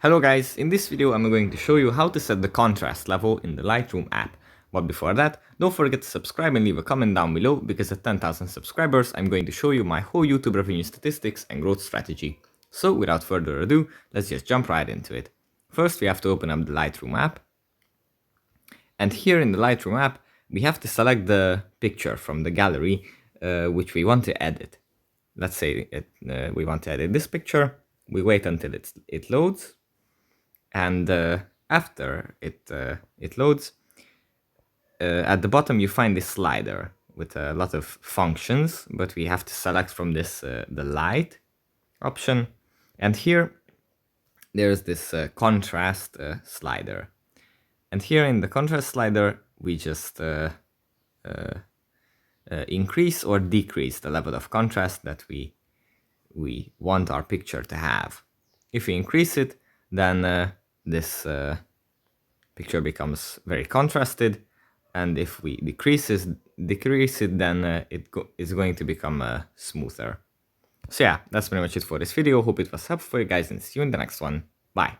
Hello guys, in this video I'm going to show you how to set the contrast level in the Lightroom app. But before that, don't forget to subscribe and leave a comment down below, because at 10,000 subscribers I'm going to show you my whole YouTube revenue statistics and growth strategy. So without further ado, let's just jump right into it. First we have to open up the Lightroom app. And here in the Lightroom app, we have to select the picture from the gallery which we want to edit. Let's say we want to edit this picture. We wait until it loads. And after it loads, at the bottom you find this slider with a lot of functions, but we have to select from this the light option. And here there's this contrast slider. And here in the contrast slider, we just increase or decrease the level of contrast that we want our picture to have. If we increase it, then this picture becomes very contrasted, and if we decrease it, then it's going to become smoother. So yeah, that's pretty much it for this video. Hope it was helpful for you guys, and see you in the next one. Bye.